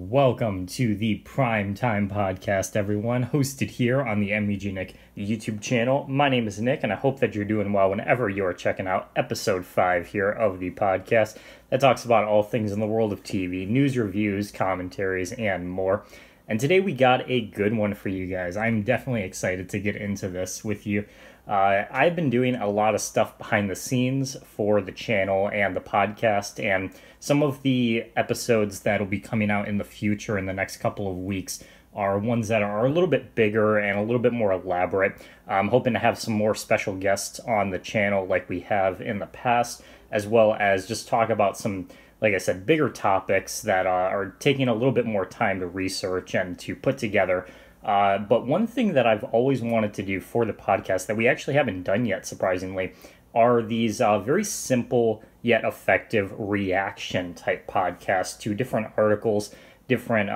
Welcome to the Prime Time Podcast, everyone, hosted here on the MEG Nick YouTube channel. My name is Nick, and I hope that you're doing well whenever you're checking out episode 5 here of the podcast that talks about all things in the world of TV, news, reviews, commentaries, and more. And today we got a good one for you guys. I'm definitely excited to get into this with you. I've been doing a lot of stuff behind the scenes for the channel and the podcast, and some of the episodes that'll be coming out in the future in the next couple of weeks are ones that are a little bit bigger and a little bit more elaborate. I'm hoping to have some more special guests on the channel like we have in the past, as well as just talk about some, like I said, bigger topics that are taking a little bit more time to research and to put together. But one thing that I've always wanted to do for the podcast that we actually haven't done yet, surprisingly, are these very simple yet effective reaction type podcasts to different articles, different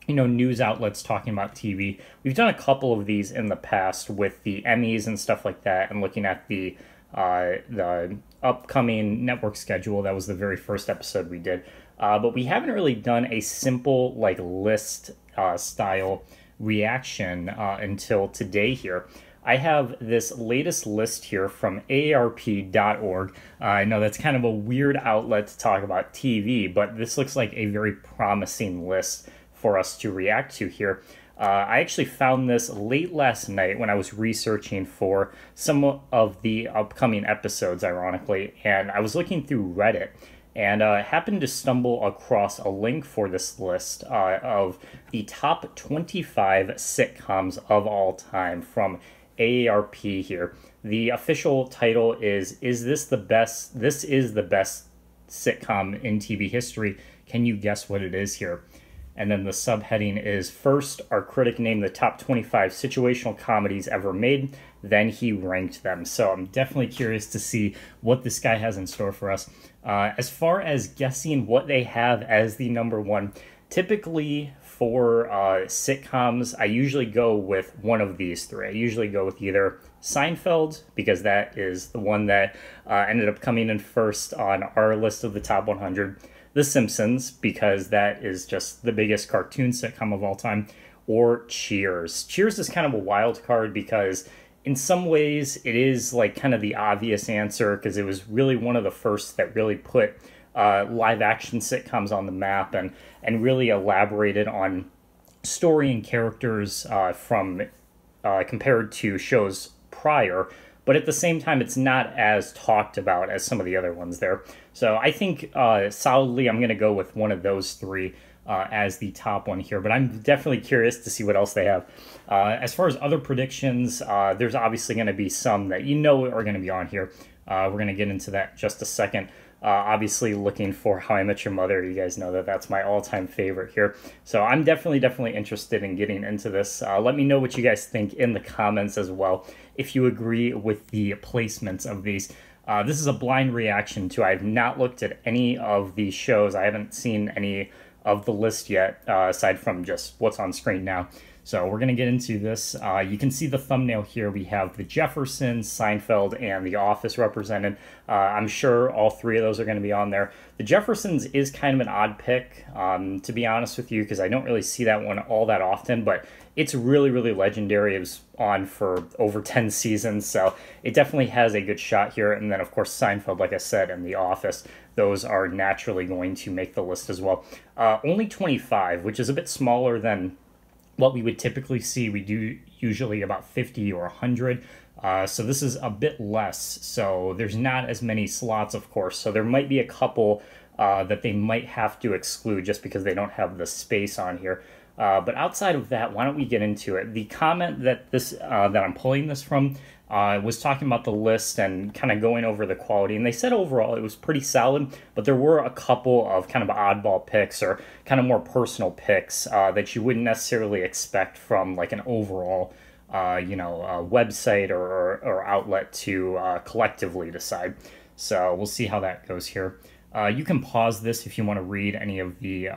news outlets talking about TV. We've done a couple of these in the past with the Emmys and stuff like that, and looking at the upcoming network schedule. That was the very first episode we did. But we haven't really done a simple like list style reaction until today here. I have this latest list here from AARP.org. I know that's kind of a weird outlet to talk about TV, but this looks like a very promising list for us to react to here. I actually found this late last night when I was researching for some of the upcoming episodes, ironically, and I was looking through Reddit and happened to stumble across a link for this list of the top 25 sitcoms of all time from AARP here. The official title is this the best? This is the best sitcom in TV history. Can you guess what it is here? And then the subheading is, first, our critic named the top 25 situational comedies ever made. Then he ranked them. So I'm definitely curious to see what this guy has in store for us. As far as guessing what they have as the number one, typically for sitcoms, I usually go with one of these three. I usually go with either Seinfeld, because that is the one that ended up coming in first on our list of the top 100. The Simpsons, because that is just the biggest cartoon sitcom of all time, or Cheers. Cheers is kind of a wild card because in some ways it is like kind of the obvious answer, because it was really one of the first that really put live action sitcoms on the map and really elaborated on story and characters from compared to shows prior. But at the same time, it's not as talked about as some of the other ones there. So I think solidly I'm going to go with one of those three as the top one here. But I'm definitely curious to see what else they have. As far as other predictions, there's obviously going to be some that are going to be on here. We're going to get into that in just a second. Obviously looking for How I Met Your Mother. You guys know that that's my all-time favorite here. So I'm definitely interested in getting into this. Let me know what you guys think in the comments as well, if you agree with the placements of these. This is a blind reaction to, I've not looked at any of these shows. I haven't seen any of the list yet, aside from just what's on screen now. So we're going to get into this. You can see the thumbnail here. We have the Jeffersons, Seinfeld, and The Office represented. I'm sure all three of those are going to be on there. The Jeffersons is kind of an odd pick, to be honest with you, because I don't really see that one all that often, but it's really legendary. It was on for over 10 seasons, so it definitely has a good shot here. And then, of course, Seinfeld, like I said, and The Office, those are naturally going to make the list as well. Only 25, which is a bit smaller than what we would typically see. We do usually about 50 or 100. So this is a bit less. So there's not as many slots, of course. So there might be a couple that they might have to exclude just because they don't have the space on here. But outside of that, why don't we get into it? The comment that that I'm pulling this from was talking about the list and kind of going over the quality. And they said overall it was pretty solid, but there were a couple of kind of oddball picks or kind of more personal picks that you wouldn't necessarily expect from like an overall website or outlet to collectively decide. So we'll see how that goes here. You can pause this if you want to read any of the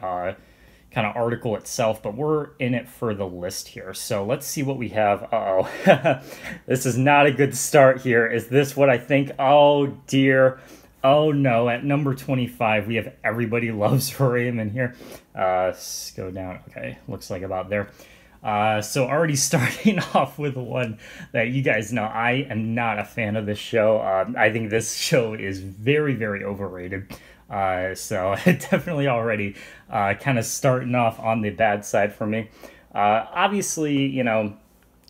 kind of article itself, but we're in it for the list here. So let's see what we have. Uh-oh. This is not a good start here. Is this what I think? Oh dear. Oh no, at number 25, we have Everybody Loves Raymond here. Let's go down. Okay, looks like about there. So already starting off with one that you guys know, I am not a fan of this show. I think this show is very, very overrated. So definitely already kind of starting off on the bad side for me. Obviously,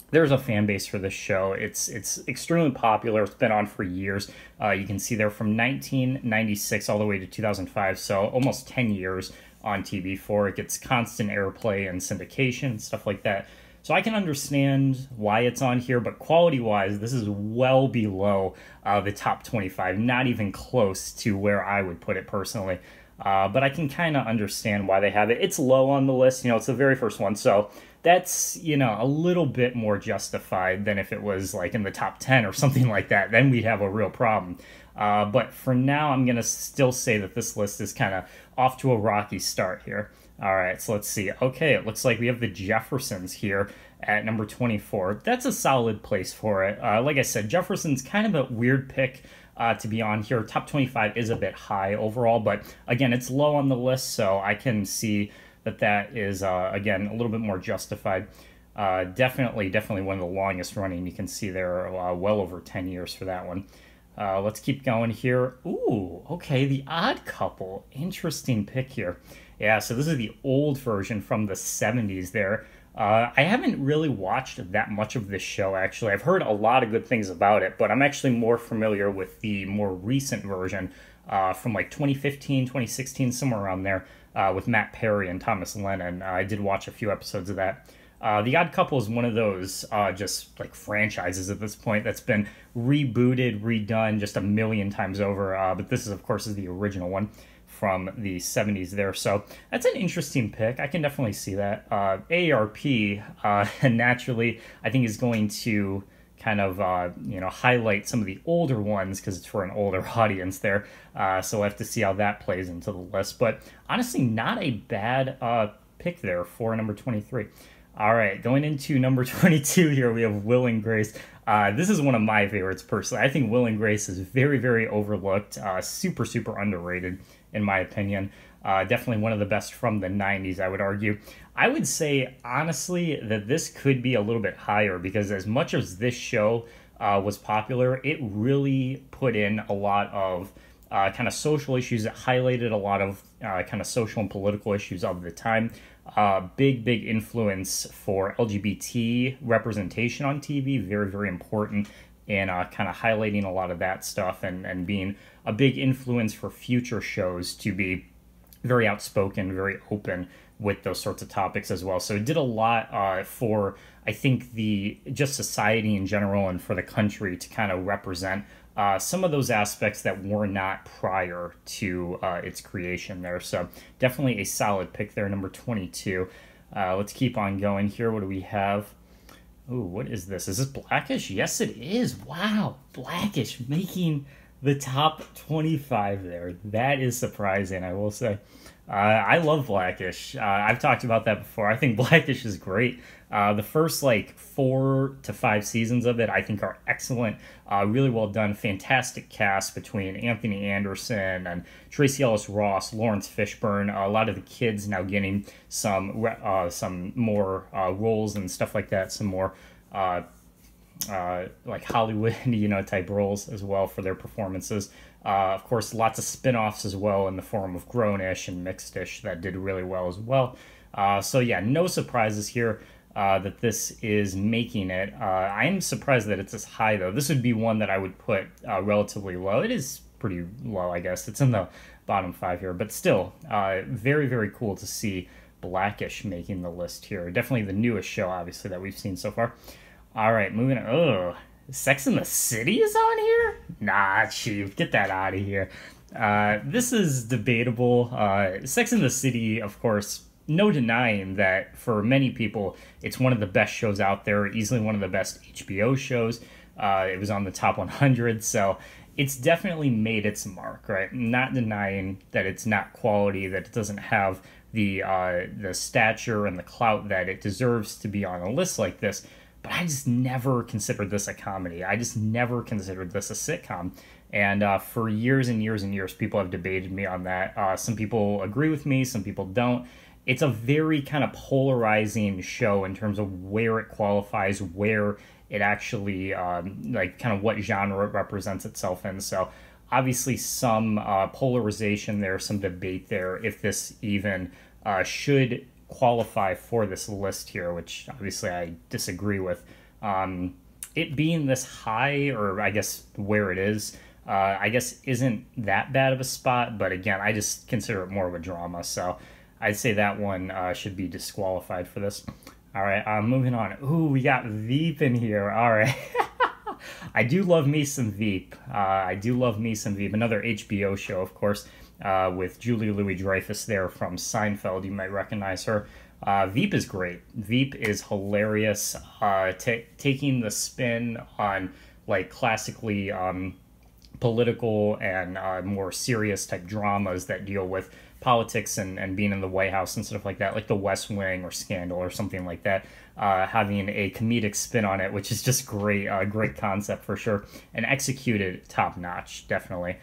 there's a fan base for this show. It's extremely popular. It's been on for years. You can see there from 1996 all the way to 2005, so almost 10 years on TV for it. Gets constant airplay and syndication and stuff like that. So I can understand why it's on here, but quality-wise, this is well below the top 25, not even close to where I would put it personally. But I can kind of understand why they have it. It's low on the list. It's the very first one, so that's, a little bit more justified than if it was like in the top 10 or something like that. Then we'd have a real problem. But for now, I'm going to still say that this list is kind of off to a rocky start here. All right, so let's see. Okay, it looks like we have the Jeffersons here at number 24. That's a solid place for it. Like I said, Jeffersons kind of a weird pick to be on here. Top 25 is a bit high overall, but again, it's low on the list, so I can see that is, again, a little bit more justified. Definitely one of the longest running. You can see there well over 10 years for that one. Let's keep going here. Ooh, okay, The Odd Couple. Interesting pick here. Yeah, so this is the old version from the 70s there. I haven't really watched that much of this show, actually. I've heard a lot of good things about it, but I'm actually more familiar with the more recent version from like 2015, 2016, somewhere around there, with Matt Perry and Thomas Lennon. I did watch a few episodes of that. The Odd Couple is one of those just like franchises at this point that's been rebooted, redone just a million times over. But this is, of course, is the original one from the 70s there. So that's an interesting pick. I can definitely see that. AARP, naturally, I think is going to kind of, highlight some of the older ones because it's for an older audience there. So we'll have to see how that plays into the list. But honestly, not a bad pick there for number 23. All right, going into number 22 here, we have Will and Grace. This is one of my favorites personally. I think Will and Grace is very, very overlooked, super, super underrated in my opinion. Definitely one of the best from the 90s, I would argue. I would say, honestly, that this could be a little bit higher because as much as this show was popular, it really put in a lot of kind of social issues. It highlighted a lot of kind of social and political issues of the time. Big influence for LGBT representation on TV. Very, very important in kind of highlighting a lot of that stuff and being a big influence for future shows to be very outspoken, very open with those sorts of topics as well. So it did a lot for, I think, the just society in general and for the country to kind of represent some of those aspects that were not prior to its creation there. So definitely a solid pick there, number 22. Let's keep on going here. What do we have? Ooh, what is this? Is this Blackish? Yes, it is. Wow, Blackish making the top 25 there. That is surprising, I will say. I love Blackish. I've talked about that before. I think Blackish is great. The first 4 to 5 seasons of it I think are excellent. Really well done. Fantastic cast between Anthony Anderson and Tracy Ellis Ross, Lawrence Fishburne. A lot of the kids now getting some more roles and stuff like that. Some more like Hollywood, type roles as well for their performances. Of course, lots of spin-offs as well in the form of Grown-ish and Mixed-ish that did really well as well. So yeah, no surprises here that this is making it. I'm surprised that it's as high, though. This would be one that I would put relatively low. It is pretty low, I guess. It's in the bottom 5 here, but still very, very cool to see Blackish making the list here. Definitely the newest show, obviously, that we've seen so far. All right, moving on. Oh, Sex and the City is on here? Nah, Chief, get that out of here. This is debatable. Sex and the City, of course, no denying that for many people, it's one of the best shows out there, easily one of the best HBO shows. It was on the top 100, so it's definitely made its mark, right? Not denying that it's not quality, that it doesn't have the stature and the clout that it deserves to be on a list like this. But I just never considered this a comedy. I just never considered this a sitcom. And for years and years and years, people have debated me on that. Some people agree with me, some people don't. It's a very kind of polarizing show in terms of where it qualifies, where it actually, like, kind of what genre it represents itself in. So obviously some polarization there, some debate there, if this even should qualify for this list here, which obviously I disagree with. It being this high, or I guess where it is, I guess isn't that bad of a spot, but again, I just consider it more of a drama, so I'd say that one should be disqualified for this. All right, moving on. Ooh, we got Veep in here. All right. I do love me some Veep. I do love me some Veep. Another HBO show, of course, with Julia Louis-Dreyfus there from Seinfeld. You might recognize her. Veep is great. Veep is hilarious. Taking the spin on, like, classically political and more serious type dramas that deal with politics and being in the White House and stuff like that, like The West Wing or Scandal or something like that, having a comedic spin on it, which is just great, great concept for sure, and executed top notch, definitely.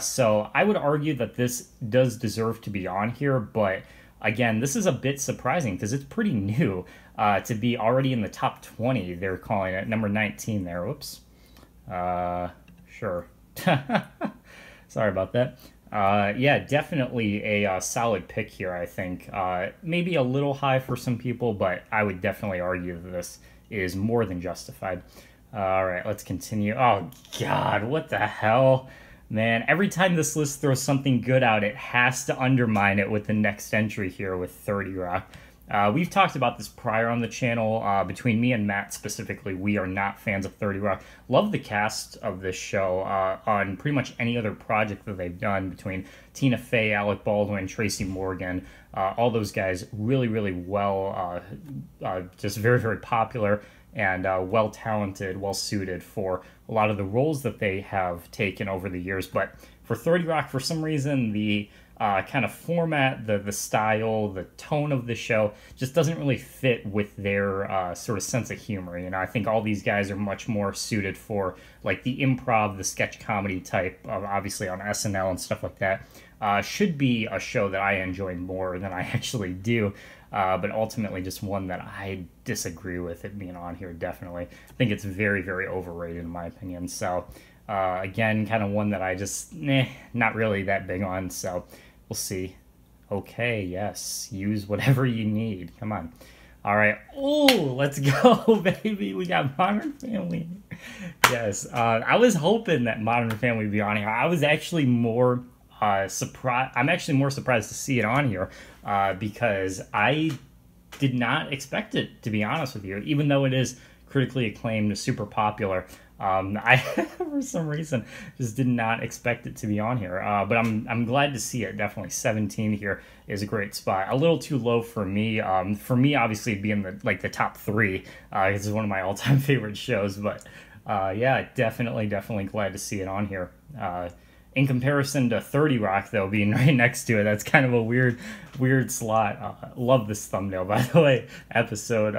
So I would argue that this does deserve to be on here, but again, this is a bit surprising because it's pretty new to be already in the top 20. They're calling it number 19 there. Whoops. Sure. Sorry about that. Yeah, definitely a solid pick here, I think. Maybe a little high for some people, but I would definitely argue that this is more than justified. All right, let's continue. Oh, God, what the hell? Man, every time this list throws something good out, it has to undermine it with the next entry here with 30 Rock. We've talked about this prior on the channel. Between me and Matt specifically, we are not fans of 30 Rock. Love the cast of this show on pretty much any other project that they've done, between Tina Fey, Alec Baldwin, Tracy Morgan. All those guys really, really well, just very, very popular and well-talented, well-suited for a lot of the roles that they have taken over the years. But for 30 Rock, for some reason, the kind of format, the style, the tone of the show just doesn't really fit with their sort of sense of humor. You know, I think all these guys are much more suited for, like, the improv, the sketch comedy type, obviously on SNL and stuff like that. Should be a show that I enjoy more than I actually do. But ultimately just one that I disagree with it being on here, definitely. I think it's very, very overrated in my opinion. So, again, kind of one that I just, not really that big on. So, we'll see. Okay, yes. Use whatever you need. Come on. All right. Oh, let's go, baby. We got Modern Family. Yes. I was hoping that Modern Family would be on here. I was actually more surprised. I'm actually more surprised to see it on here because I did not expect it, to be honest with you, even though it is critically acclaimed, super popular. I, for some reason, just did not expect it to be on here, but I'm glad to see it. Definitely 17 here is a great spot. A little too low for me. Obviously, it'd be in the top 3. This is one of my all-time favorite shows, but yeah, definitely glad to see it on here. In comparison to 30 Rock, though, being right next to it, that's kind of a weird slot. Love this thumbnail, by the way. Episode.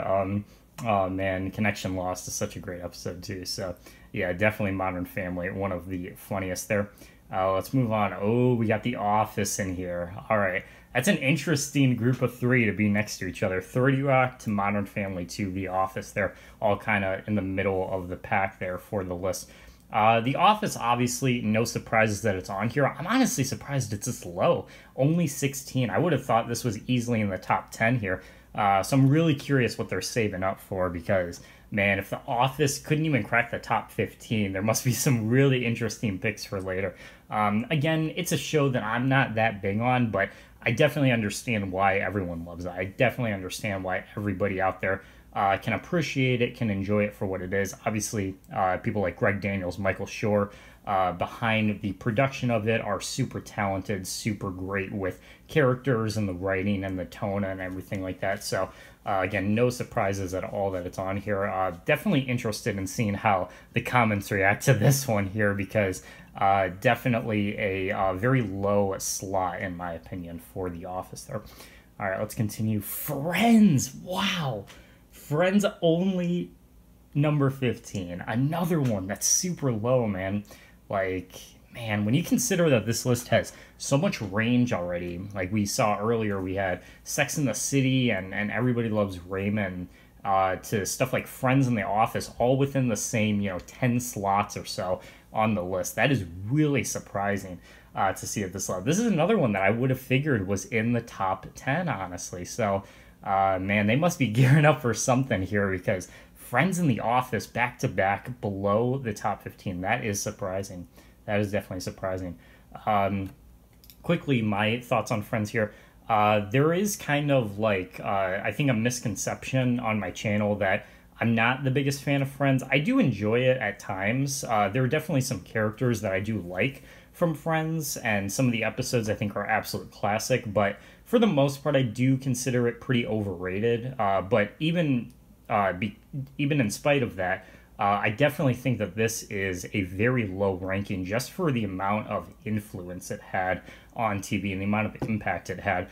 Oh man, Connection Lost is such a great episode too. So yeah, definitely Modern Family, one of the funniest there. Let's move on. Oh, we got The Office in here. All right, that's an interesting group of 3 to be next to each other. 30 Rock to Modern Family to The Office. They're all kind of in the middle of the pack there for the list. The Office, obviously, no surprises that it's on here. I'm honestly surprised it's this low. Only 16. I would have thought this was easily in the top 10 here. So I'm really curious what they're saving up for because, man, if The Office couldn't even crack the top 15, there must be some really interesting picks for later. Again, it's a show that I'm not that big on, but I definitely understand why everyone loves it. I definitely understand why everybody out there can appreciate it, can enjoy it for what it is. Obviously, people like Greg Daniels, Michael Schur, behind the production of it are super talented, super great with characters and the writing and the tone and everything like that. So again, no surprises at all that it's on here. Definitely interested in seeing how the comments react to this one here because definitely a very low slot in my opinion for The Office there. All right, let's continue. Friends. Wow. Friends only number 15. Another one that's super low, man. Like, man, when you consider that this list has so much range already, like we saw earlier, we had Sex in the City and Everybody Loves Raymond, to stuff like Friends in the Office, all within the same, 10 slots or so on the list. That is really surprising to see at this level. This is another one that I would have figured was in the top 10, honestly. So, man, they must be gearing up for something here, because Friends in the Office back to back below the top 15. That is surprising. That is definitely surprising. Quickly, my thoughts on Friends here. There is kind of like, I think, a misconception on my channel that I'm not the biggest fan of Friends. I do enjoy it at times. There are definitely some characters that I do like from Friends, and some of the episodes I think are absolute classic, but for the most part, I do consider it pretty overrated. But even in spite of that, I definitely think that this is a very low ranking just for the amount of influence it had on TV and the amount of impact it had.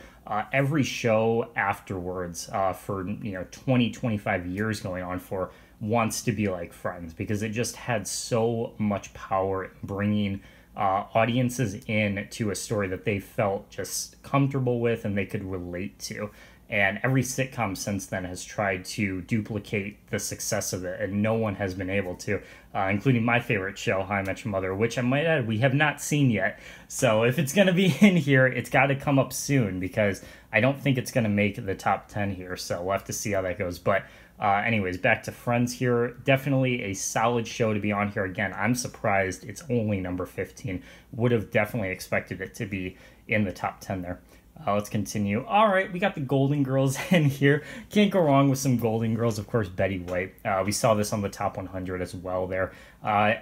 Every show afterwards, for 20, 25 years going on for, wants to be like Friends, because it just had so much power in bringing audiences in to a story that they felt just comfortable with and they could relate to. And every sitcom since then has tried to duplicate the success of it, and no one has been able to, including my favorite show, How I Met Your Mother, which I might add we have not seen yet. So if it's going to be in here, it's got to come up soon, because I don't think it's going to make the top 10 here. So we'll have to see how that goes. But anyways, back to Friends here. Definitely a solid show to be on here. Again, I'm surprised it's only number 15. Would have definitely expected it to be in the top 10 there. Let's continue. All right, we got the Golden Girls in here. Can't go wrong with some Golden Girls. Of course, Betty White. We saw this on the top 100 as well there.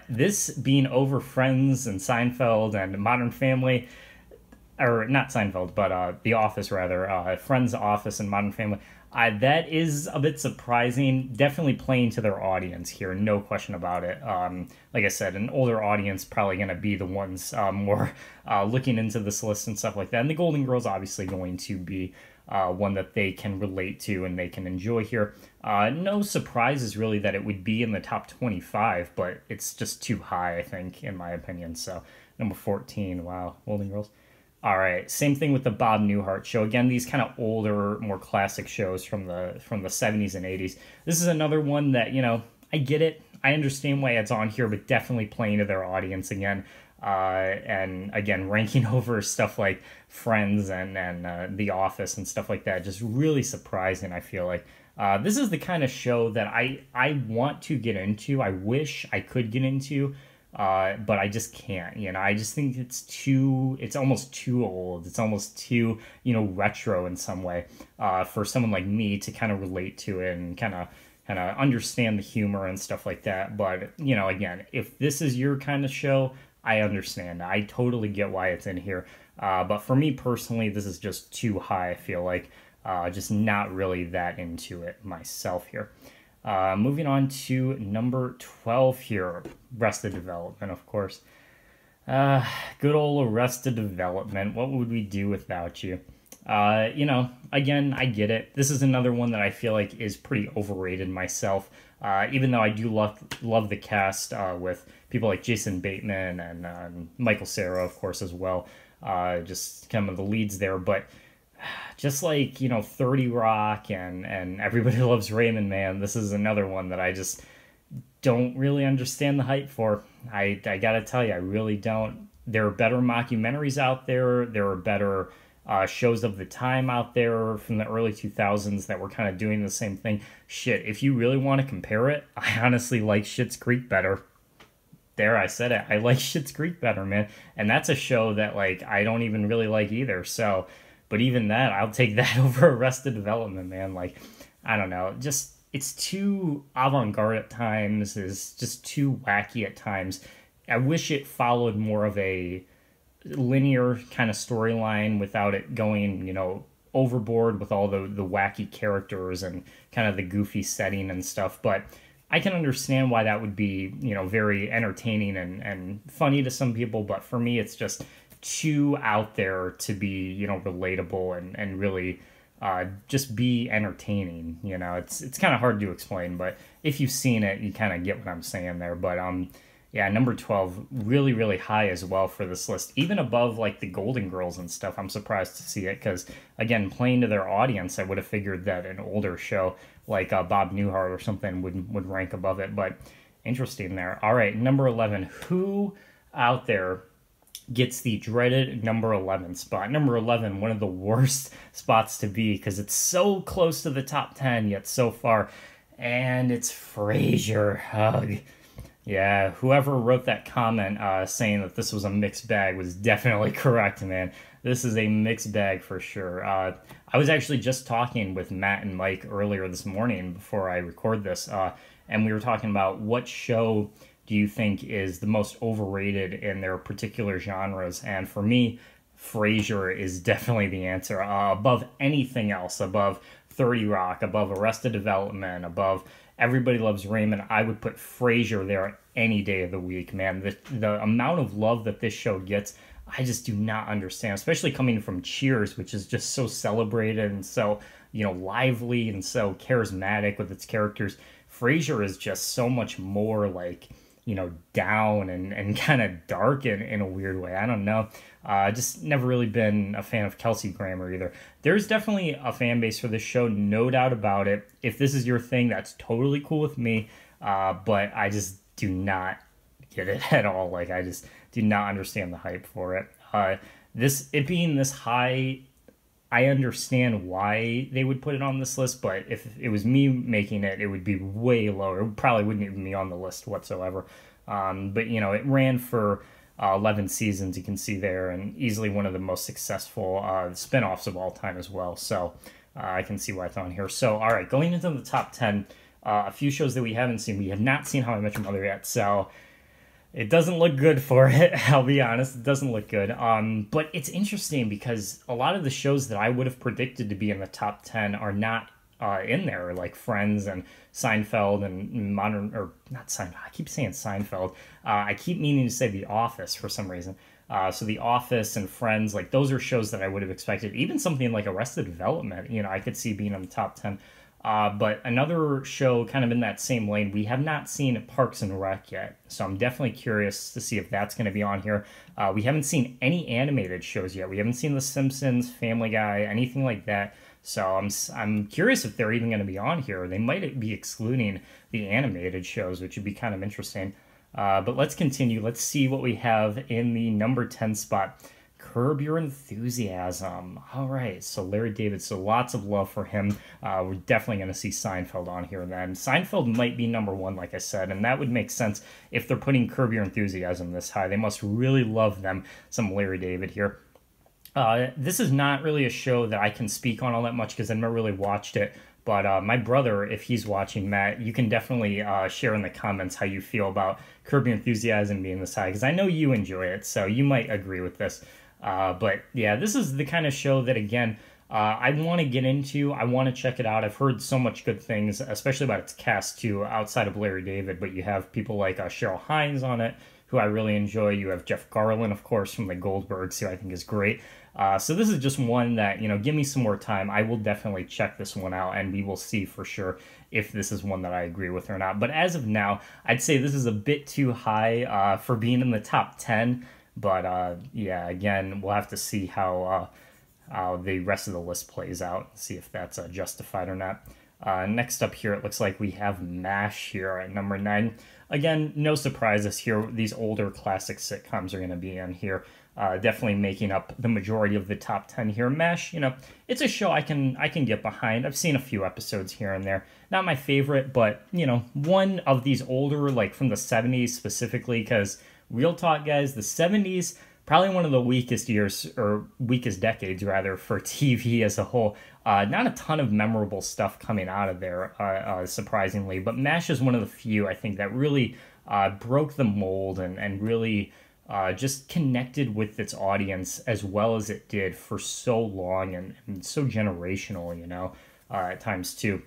This being over Friends and Seinfeld and Modern Family, or not Seinfeld, but The Office rather. Friends, Office, and Modern Family. That is a bit surprising. Definitely playing to their audience here, no question about it. Like I said, an older audience probably going to be the ones more looking into this list and stuff like that. And the Golden Girls obviously going to be one that they can relate to and they can enjoy here. No surprises really that it would be in the top 25, but it's just too high, I think, in my opinion. So number 14, wow, Golden Girls. All right, same thing with the Bob Newhart show. Again, these kind of older, more classic shows from the 70s and 80s. This is another one that, I get it. I understand why it's on here, but definitely playing to their audience again. And again, ranking over stuff like Friends and The Office and stuff like that. Just really surprising, I feel like. This is the kind of show that I want to get into. I wish I could get into. But I just can't, I just think it's almost too old. It's almost too, retro in some way, for someone like me to kind of relate to it and kind of understand the humor and stuff like that. But, again, if this is your kind of show, I understand. I totally get why it's in here. But for me personally, this is just too high, I feel like. Just not really that into it myself here. Moving on to number 12 here, Arrested Development, of course. Good old Arrested Development. What would we do without you? Again, I get it. This is another one that I feel like is pretty overrated myself. Even though I do love the cast with people like Jason Bateman and Michael Cera, of course, as well. Just kind of the leads there, but just like, 30 Rock and Everybody Loves Raymond, man, this is another one that I just don't really understand the hype for. I gotta tell you, I really don't. There are better mockumentaries out there. There are better shows of the time out there from the early 2000s that were kind of doing the same thing. Shit, if you really want to compare it, I honestly like Schitt's Creek better. There, I said it. I like Schitt's Creek better, man. And that's a show that, like, I don't even really like either, so... But even that, I'll take that over Arrested Development, man. Like, I don't know. Just, it's too avant-garde at times. It's just too wacky at times. I wish it followed more of a linear kind of storyline without it going, overboard with all the wacky characters and kind of the goofy setting and stuff. But I can understand why that would be, very entertaining and funny to some people. But for me, it's just... too out there to be, relatable and really just be entertaining. It's kind of hard to explain, but if you've seen it, you kind of get what I'm saying there. But Yeah, number 12, really, really high as well for this list. Even above like the Golden Girls and stuff. I'm surprised to see it because, again, playing to their audience, I would have figured that an older show like Bob Newhart or something would rank above it. But interesting there. All right, number 11. Who out there gets the dreaded number 11 spot? Number 11, one of the worst spots to be because it's so close to the top 10 yet so far. And it's Frasier. Ugh. Yeah, whoever wrote that comment saying that this was a mixed bag was definitely correct, man. This is a mixed bag for sure. I was actually just talking with Matt and Mike earlier this morning before I record this, and we were talking about what show do you think is the most overrated in their particular genres, and for me, Frasier is definitely the answer. Above anything else, above 30 Rock, above Arrested Development, above Everybody Loves Raymond, I would put Frasier there any day of the week, man. The amount of love that this show gets, I just do not understand, especially coming from Cheers, which is just so celebrated and so, lively and so charismatic with its characters. Frasier is just so much more like, down and kind of dark in a weird way. I don't know. Just never really been a fan of Kelsey Grammer either. There's definitely a fan base for this show, no doubt about it. If this is your thing, that's totally cool with me. But I just do not get it at all. Like, I just do not understand the hype for it. It being this high, I understand why they would put it on this list, but if it was me making it, it would be way lower. It probably wouldn't even be on the list whatsoever. But, it ran for 11 seasons, you can see there, and easily one of the most successful spinoffs of all time as well. So I can see why it's on here. So, all right, going into the top 10, a few shows that we haven't seen. We have not seen How I Met Your Mother yet, so it doesn't look good for it. I'll be honest, it doesn't look good. But it's interesting because a lot of the shows that I would have predicted to be in the top 10 are not in there, like Friends and Seinfeld and not Seinfeld. I keep saying Seinfeld. I keep meaning to say The Office for some reason. So The Office and Friends, like those are shows that I would have expected. Even something like Arrested Development, I could see being in the top 10. But another show kind of in that same lane, we have not seen Parks and Rec yet, so I'm definitely curious to see if that's going to be on here. We haven't seen any animated shows yet. We haven't seen The Simpsons, Family Guy, anything like that. So I'm curious if they're even going to be on here. They might be excluding the animated shows, which would be kind of interesting. But let's continue. Let's see what we have in the number 10 spot. Curb Your Enthusiasm. All right, so Larry David, so lots of love for him. We're definitely going to see Seinfeld on here then. Seinfeld might be number 1, like I said, and that would make sense if they're putting Curb Your Enthusiasm this high. They must really love them, some Larry David here. This is not really a show that I can speak on all that much because I've never really watched it. But my brother, if he's watching, Matt, you can definitely share in the comments how you feel about Curb Your Enthusiasm being this high, because I know you enjoy it, so you might agree with this. But yeah, this is the kind of show that, again, I want to get into. I want to check it out. I've heard so much good things, especially about its cast, too, outside of Larry David. But you have people like Cheryl Hines on it, who I really enjoy. You have Jeff Garlin, of course, from the Goldbergs, who I think is great. So this is just one that, give me some more time. I will definitely check this one out, and we will see for sure if this is one that I agree with or not. But as of now, I'd say this is a bit too high for being in the top 10. But yeah, again, we'll have to see how the rest of the list plays out, see if that's justified or not. Next up here, it looks like we have MASH here at number 9. Again, no surprises here. These older classic sitcoms are going to be in here, definitely making up the majority of the top 10 here. MASH, it's a show I can get behind. I've seen a few episodes here and there. Not my favorite, but, one of these older, like from the 70s specifically, because real talk, guys, the 70s, probably one of the weakest years, or weakest decades, rather, for TV as a whole. Not a ton of memorable stuff coming out of there, surprisingly. But MASH is one of the few, I think, that really broke the mold and really just connected with its audience as well as it did for so long and so generational, at times, too.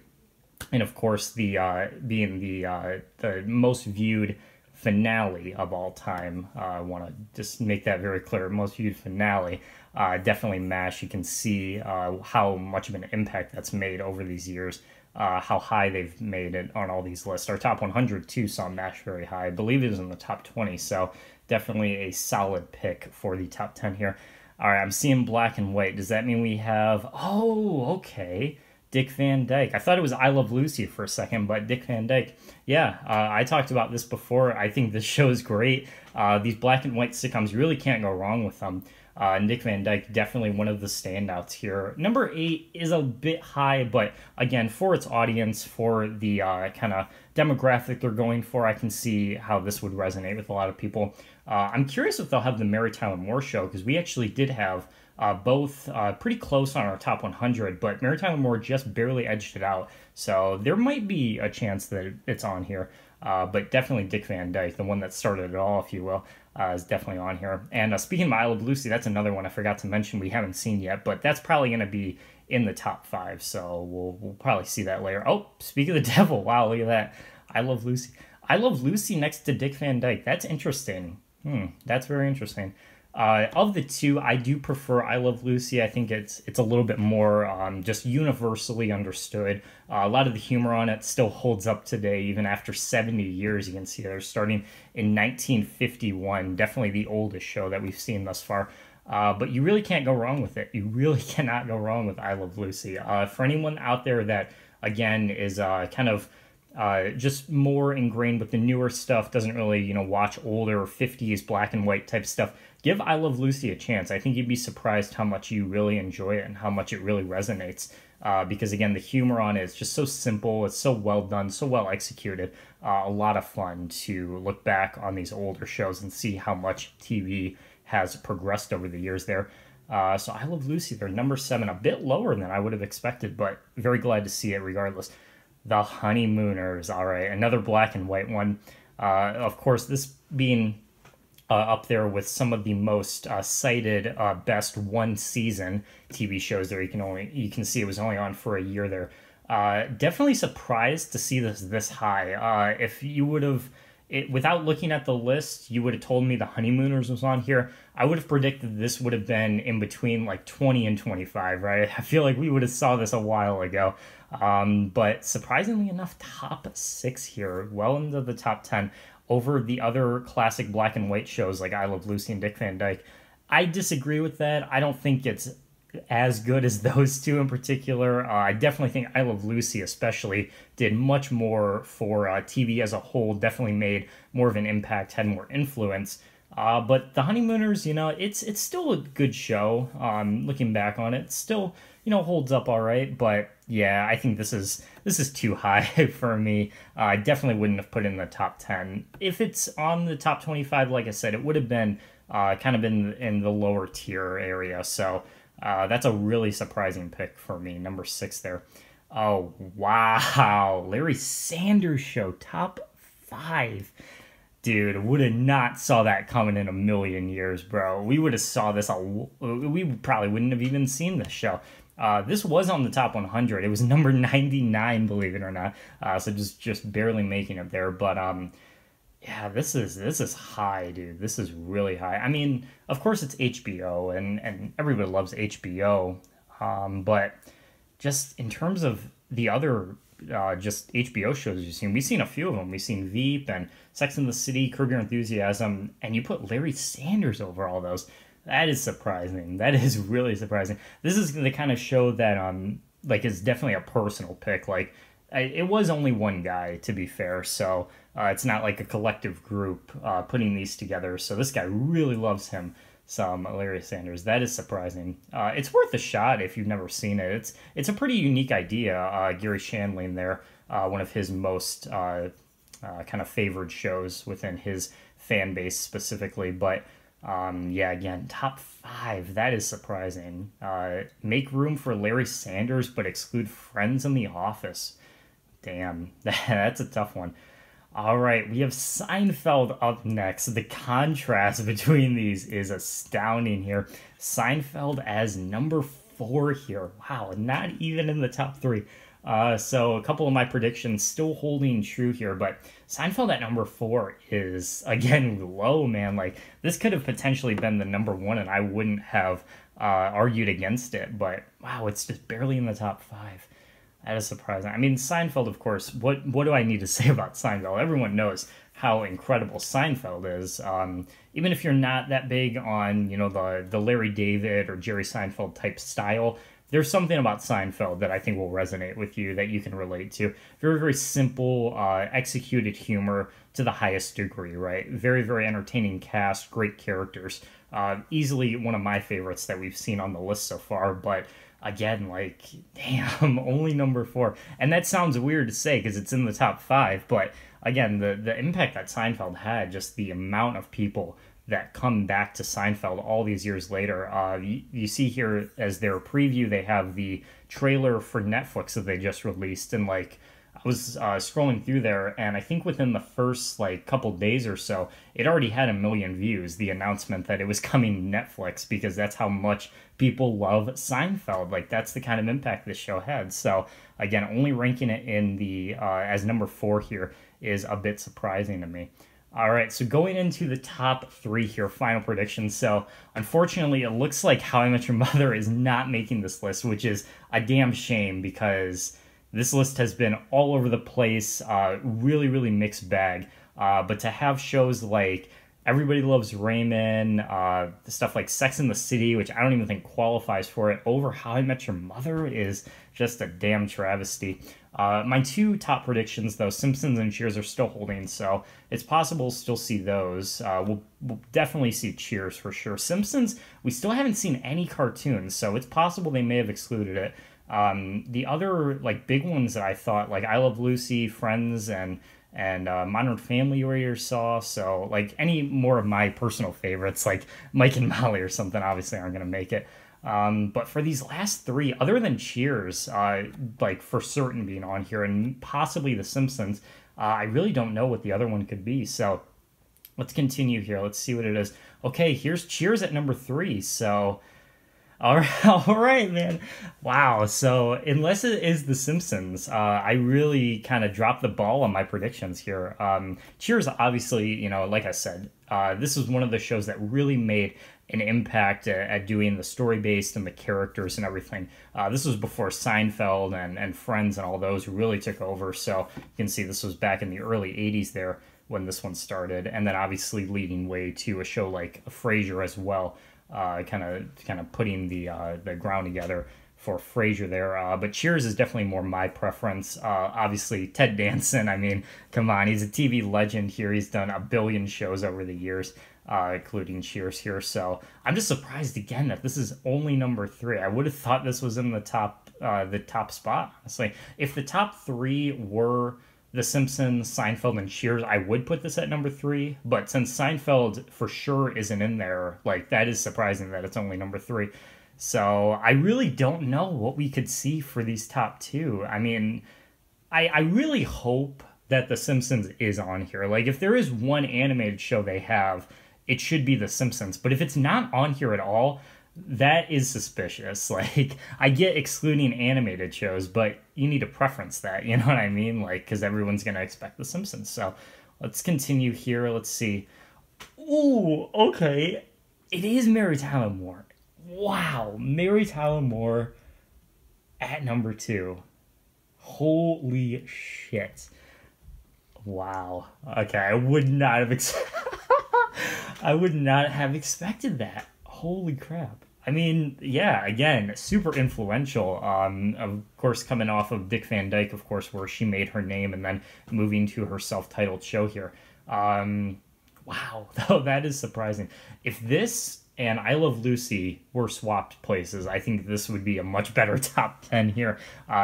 And, of course, being the most viewed finale of all time. I want to just make that very clear. Most viewed finale. Definitely MASH. You can see how much of an impact that's made over these years. How high they've made it on all these lists. Our top 100 too saw MASH very high. I believe it was in the top 20, so definitely a solid pick for the top 10 here. All right, I'm seeing black and white. Does that mean we have... Oh, okay. Dick Van Dyke. I thought it was I Love Lucy for a second, but Dick Van Dyke. Yeah, I talked about this before. I think this show is great. These black and white sitcoms, you really can't go wrong with them. Dick Van Dyke, definitely one of the standouts here. Number 8 is a bit high, but again, for its audience, for the kind of demographic they're going for, I can see how this would resonate with a lot of people. I'm curious if they'll have the Mary Tyler Moore Show, because we actually did have both pretty close on our top 100, but Mary Tyler Moore just barely edged it out. So there might be a chance that it's on here. But definitely Dick Van Dyke, the one that started it all, if you will, is definitely on here. And speaking of I Love Lucy, that's another one I forgot to mention we haven't seen yet, but that's probably going to be in the top 5, so we'll probably see that later. Oh, speak of the devil, wow, look at that. I Love Lucy. I Love Lucy next to Dick Van Dyke. That's interesting. That's very interesting. Of the two, I do prefer I Love Lucy. I think it's a little bit more just universally understood. A lot of the humor on it still holds up today, even after 70 years. You can see they're starting in 1951, definitely the oldest show that we've seen thus far. But you really can't go wrong with it. You really cannot go wrong with I Love Lucy. For anyone out there that, again, is kind of just more ingrained with the newer stuff, doesn't really, watch older 50s black and white type stuff, give I Love Lucy a chance. I think you'd be surprised how much you really enjoy it and how much it really resonates. Because again, the humor on it is just so simple. It's so well done, so well executed. A lot of fun to look back on these older shows and see how much TV has progressed over the years there. So I Love Lucy, they're number 7, a bit lower than I would have expected, but very glad to see it regardless. The Honeymooners, all right, another black and white one. Of course, this being up there with some of the most cited best one-season TV shows there. You can see it was only on for a year there. Definitely surprised to see this high. If you would have... without looking at the list, you would have told me the Honeymooners was on here. I would have predicted this would have been in between like 20 and 25, right? I feel like we would have saw this a while ago. But surprisingly enough, top 6 here, well into the top 10, over the other classic black and white shows like I Love Lucy and Dick Van Dyke. I disagree with that. I don't think it's as good as those two in particular. I definitely think I Love Lucy especially did much more for TV as a whole, definitely made more of an impact, had more influence. But The Honeymooners, it's still a good show. Looking back on it, still, holds up all right. But yeah, I think this is too high for me. I definitely wouldn't have put it in the top 10. If it's on the top 25, like I said, it would have been kind of in the lower tier area. So that's a really surprising pick for me, number 6 there. Oh, wow. Larry Sanders Show, top 5. Dude, would have not saw that coming in a million years, bro. We would have saw this, we probably wouldn't have even seen this show. This was on the top 100. It was number 99, believe it or not. So just barely making it there. But yeah, this is high, dude. This is really high. I mean, of course it's HBO, and everybody loves HBO. But just in terms of the other just HBO shows we've seen a few of them. We've seen Veep and Sex and the City, Curb Your Enthusiasm, and you put Larry Sanders over all those. That is surprising. That is really surprising. This is the kind of show that is definitely a personal pick. Like, it was only one guy, to be fair, so it's not like a collective group putting these together. So this guy really loves him some Larry Sanders. That is surprising. It's worth a shot if you've never seen it. It's a pretty unique idea. Gary Shandling there, one of his most kind of favored shows within his fan base specifically. But yeah, again, top 5. That is surprising. Make room for Larry Sanders, but exclude Friends and The Office. Damn, that's a tough one. All right, we have Seinfeld up next. The contrast between these is astounding here. Seinfeld as number 4 here. Wow, not even in the top 3. So a couple of my predictions still holding true here, but Seinfeld at number 4 is, again, low, man. Like, this could have potentially been the number 1, and I wouldn't have argued against it, but wow, it's just barely in the top 5. That is surprising. I mean, Seinfeld, of course, what do I need to say about Seinfeld? Everyone knows how incredible Seinfeld is. Even if you're not that big on, the Larry David or Jerry Seinfeld type style, there's something about Seinfeld that I think will resonate with you, that you can relate to. Very, very simple, executed humor to the highest degree, right? Very, very entertaining cast, great characters. Easily one of my favorites that we've seen on the list so far, but again, like, damn, only number 4. And that sounds weird to say because it's in the top 5, but again, the impact that Seinfeld had, just the amount of people that come back to Seinfeld all these years later. You see here as their preview, they have the trailer for Netflix that they just released, and like, I was scrolling through there, and I think within the first like couple days or so, it already had 1 million views, the announcement that it was coming to Netflix, because that's how much people love Seinfeld. Like, that's the kind of impact this show had. So again, only ranking it in the as number 4 here is a bit surprising to me. All right, so going into the top 3 here, final predictions. So unfortunately, it looks like How I Met Your Mother is not making this list, which is a damn shame, because this list has been all over the place, really, really mixed bag. But to have shows like Everybody Loves Raymond, stuff like Sex and the City, which I don't even think qualifies for it, over How I Met Your Mother is just a damn travesty. My 2 top predictions, though, Simpsons and Cheers, are still holding, so it's possible to still see those. We'll definitely see Cheers for sure. Simpsons, we still haven't seen any cartoons, so it's possible they may have excluded it. The other like big ones that I thought, like I Love Lucy, Friends, and Modern Family, you already saw. So like any more of my personal favorites, like Mike and Molly or something, obviously aren't going to make it. But for these last 3, other than Cheers, like for certain being on here, and possibly The Simpsons, I really don't know what the other one could be. So let's continue here. Let's see what it is. Okay, here's Cheers at number 3. So all right, man. Wow. So unless it is The Simpsons, I really kind of dropped the ball on my predictions here. Cheers, obviously, like I said, this is one of the shows that really made an impact at doing the story-based and the characters and everything. This was before Seinfeld and Friends and all those really took over. So you can see this was back in the early 80s there when this one started. And then obviously leading way to a show like Frasier as well. Kind of putting the ground together for Frasier there. But Cheers is definitely more my preference. Obviously, Ted Danson, I mean, come on, he's a TV legend here. He's done 1 billion shows over the years, including Cheers here. So I'm just surprised again that this is only number 3. I would have thought this was in the top spot, honestly. If the top 3 were The Simpsons, Seinfeld, and Cheers, I would put this at number 3, but since Seinfeld for sure isn't in there, like, that is surprising that it's only number 3. So I really don't know what we could see for these top 2. I mean, I really hope that The Simpsons is on here. Like, if there is one animated show they have, it should be The Simpsons. But if it's not on here at all, that is suspicious. Like, I get excluding animated shows, but you need to preference that, you know what I mean? Like, because everyone's going to expect The Simpsons. So let's continue here. Let's see. Ooh, okay. It is Mary Tyler Moore. Wow, Mary Tyler Moore at number 2. Holy shit. Wow. Okay, I would not have I would not have expected that. Holy crap. I mean, yeah, again, super influential. Of course, coming off of Dick Van Dyke, of course, where she made her name and then moving to her self-titled show here. Wow, though, that is surprising. If this and I Love Lucy were swapped places, I think this would be a much better top 10 here.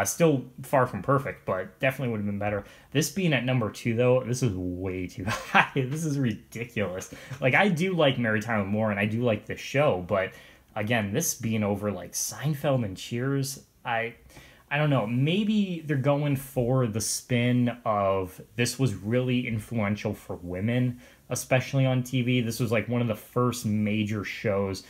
Still far from perfect, but definitely would have been better. This being at number 2, though, this is way too high. This is ridiculous. Like, I do like Mary Tyler Moore, and I do like the show, but again, this being over, like, Seinfeld and Cheers, I don't know. Maybe they're going for the spin of this was really influential for women. especially on TV. This was like one of the first major shows,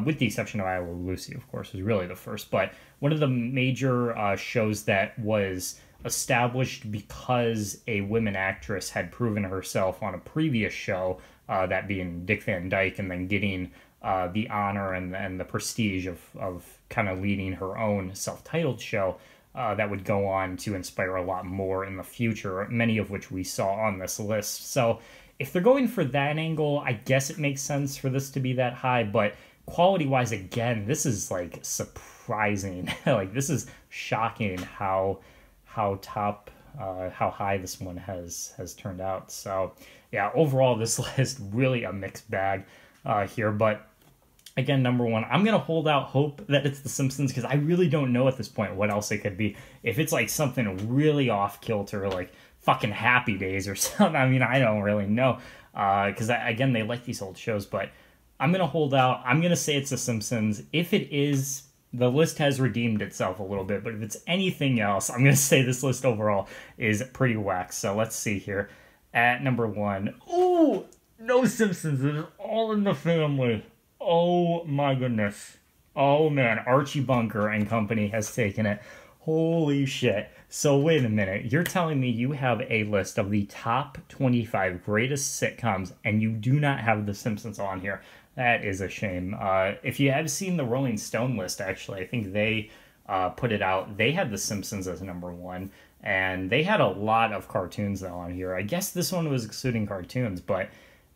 with the exception of I Love Lucy, of course, was really the first, but one of the major shows that was established because a women actress had proven herself on a previous show, that being Dick Van Dyke, and then getting the honor and the prestige of kind of leading her own self-titled show, that would go on to inspire a lot more in the future, many of which we saw on this list. So if they're going for that angle, I guess it makes sense for this to be that high, but quality-wise, again, this is like surprising. Like, this is shocking how high this one has turned out. So yeah, overall, this list really a mixed bag here, but again, number one, I'm going to hold out hope that it's The Simpsons, because I really don't know at this point what else it could be. If it's like something really off-kilter, like fucking Happy Days or something, I mean, I don't really know. Because, again, they like these old shows, but I'm going to hold out. I'm going to say it's The Simpsons. If it is, the list has redeemed itself a little bit, but if it's anything else, I'm going to say this list overall is pretty whack. So let's see here. At number one, ooh, no Simpsons. It is All in the Family. Oh my goodness. Oh man, Archie Bunker and company has taken it. Holy shit. So wait a minute. You're telling me you have a list of the top 25 greatest sitcoms and you do not have The Simpsons on here? That is a shame. If you have seen the Rolling Stone list, actually, I think they put it out. They had The Simpsons as number one, and they had a lot of cartoons though on here. I guess this one was excluding cartoons, but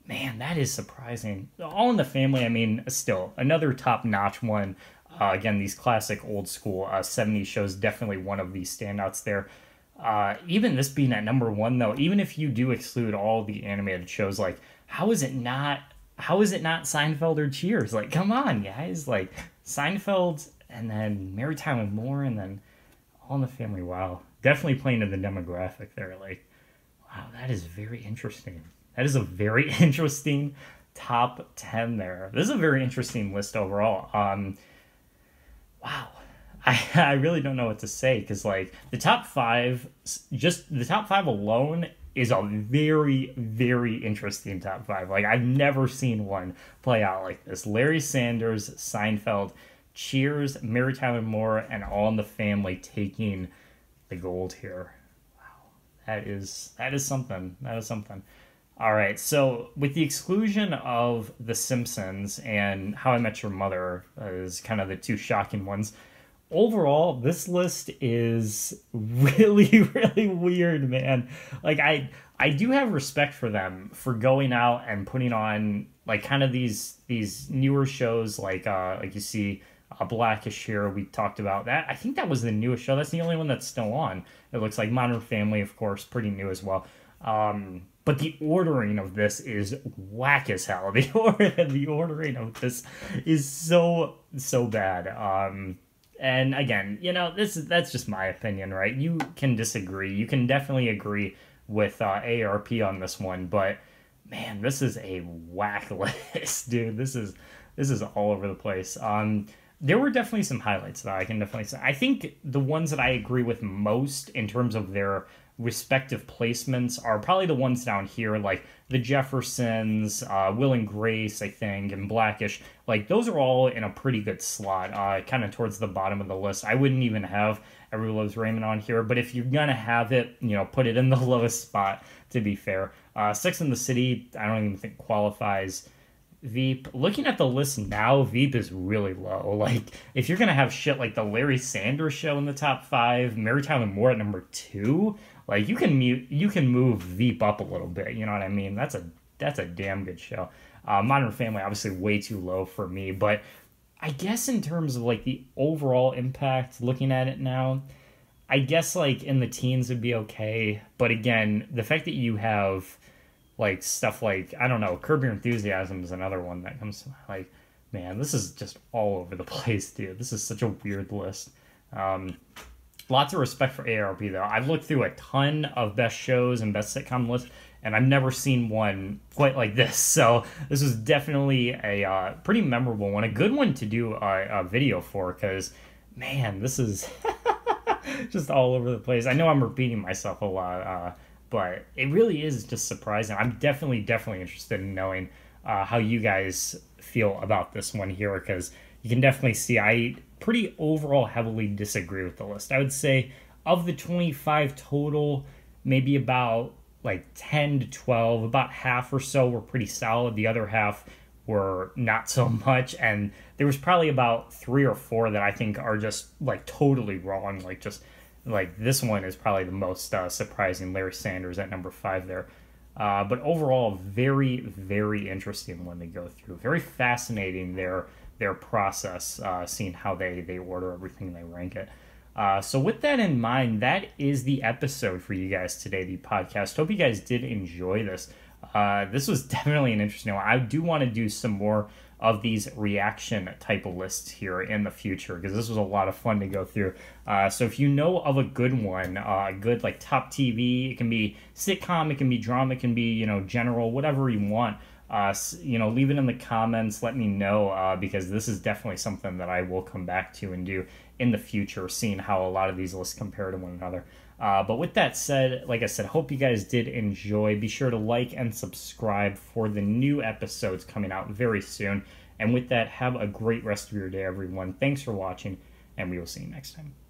man, that is surprising. All in the Family, I mean, still another top-notch one. Again, these classic old school 70s shows, definitely one of these standouts there. Even this being at number one, though, even if you do exclude all the animated shows, like, how is it not Seinfeld or Cheers? Like, come on, guys. Like, Seinfeld, and then Mary Tyler Moore, and then All in the Family. Wow. Definitely playing to the demographic there. Like, wow, that is very interesting. That is a very interesting top 10 there. This is a very interesting list overall. Wow. I really don't know what to say, because like the top five, just the top five alone is a very, very interesting top five. Like, I've never seen one play out like this. Larry Sanders, Seinfeld, Cheers, Mary Tyler Moore, and All in the Family taking the gold here. Wow. That is something. That is something. All right, so with the exclusion of The Simpsons and How I Met Your Mother as kind of the two shocking ones, overall, this list is really, really weird, man. Like, I do have respect for them for going out and putting on, like, kind of these newer shows, like you see Blackish here. We talked about that. I think that was the newest show. That's the only one that's still on. It looks like Modern Family, of course, pretty new as well. But the ordering of this is whack as hell. The ordering of this is so bad. And again, you know, that's just my opinion, right? You can disagree. You can definitely agree with AARP on this one, but man, this is a whack list, dude. This is all over the place. There were definitely some highlights that I can definitely say. I think the ones that I agree with most in terms of their respective placements are probably the ones down here, like the Jeffersons, Will and Grace, I think, and Blackish. Like, those are all in a pretty good slot, kind of towards the bottom of the list. I wouldn't even have Everybody Loves Raymond on here, but if you're gonna have it, you know, put it in the lowest spot, to be fair. Sex and the City, I don't even think qualifies. Veep, looking at the list now, Veep is really low. Like, if you're gonna have shit like the Larry Sanders Show in the top 5, Mary Tyler Moore at number 2, like, you can move Veep up a little bit. You know what I mean? That's a damn good show. Modern Family, obviously way too low for me, but I guess in terms of like the overall impact, looking at it now, I guess like in the teens would be okay. But again, the fact that you have like stuff like, I don't know, Curb Your Enthusiasm is another one that comes to, like, man, this is just all over the place, dude. This is such a weird list. Lots of respect for AARP, though. I've looked through a ton of best shows and best sitcom lists, and I've never seen one quite like this. So this was definitely a pretty memorable one, a good one to do a video for, because, man, this is just all over the place. I know I'm repeating myself a lot, but it really is just surprising. I'm definitely interested in knowing how you guys feel about this one here, because you can definitely see I pretty overall heavily disagree with the list. I would say of the 25 total, maybe about like 10 to 12, about half or so were pretty solid. The other half were not so much, and there was probably about 3 or 4 that I think are just like totally wrong. Like just like this one is probably the most surprising. Larry Sanders at number 5 there. But overall, very, very interesting when they go through. Very fascinating their process, seeing how they order everything, they rank it. So with that in mind, that is the episode for you guys today, the podcast. Hope you guys did enjoy this. This was definitely an interesting one. I do want to do some more of these reaction type of lists here in the future, because this was a lot of fun to go through. So if you know of a good one, a good like top TV, it can be sitcom, it can be drama, it can be, you know, general, whatever you want. You know, leave it in the comments, let me know, because this is definitely something that I will come back to and do in the future, seeing how a lot of these lists compare to one another. But with that said, like I said, hope you guys did enjoy. Be sure to like and subscribe for the new episodes coming out very soon. And with that, have a great rest of your day, everyone. Thanks for watching, and we will see you next time.